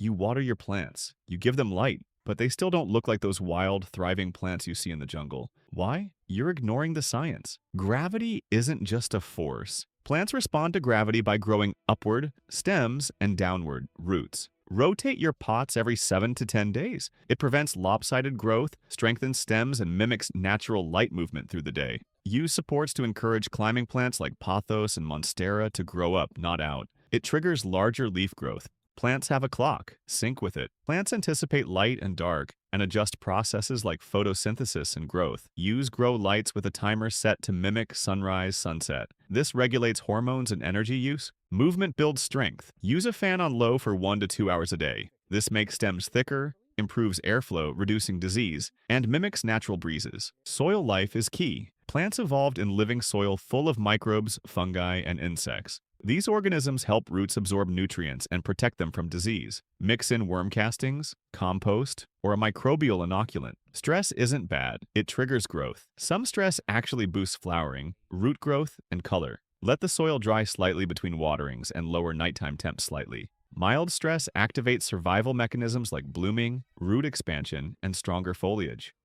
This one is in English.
You water your plants, you give them light, but they still don't look like those wild, thriving plants you see in the jungle. Why? You're ignoring the science. Gravity isn't just a force. Plants respond to gravity by growing upward, stems, and downward, roots. Rotate your pots every 7 to 10 days. It prevents lopsided growth, strengthens stems, and mimics natural light movement through the day. Use supports to encourage climbing plants like pothos and monstera to grow up, not out. It triggers larger leaf growth. Plants have a clock. Sync with it. Plants anticipate light and dark and adjust processes like photosynthesis and growth. Use grow lights with a timer set to mimic sunrise, sunset. This regulates hormones and energy use. Movement builds strength. Use a fan on low for 1 to 2 hours a day. This makes stems thicker, improves airflow, reducing disease, and mimics natural breezes. Soil life is key. Plants evolved in living soil full of microbes, fungi, and insects. These organisms help roots absorb nutrients and protect them from disease. Mix in worm castings, compost, or a microbial inoculant. Stress isn't bad, it triggers growth. Some stress actually boosts flowering, root growth, and color. Let the soil dry slightly between waterings and lower nighttime temps slightly. Mild stress activates survival mechanisms like blooming, root expansion, and stronger foliage.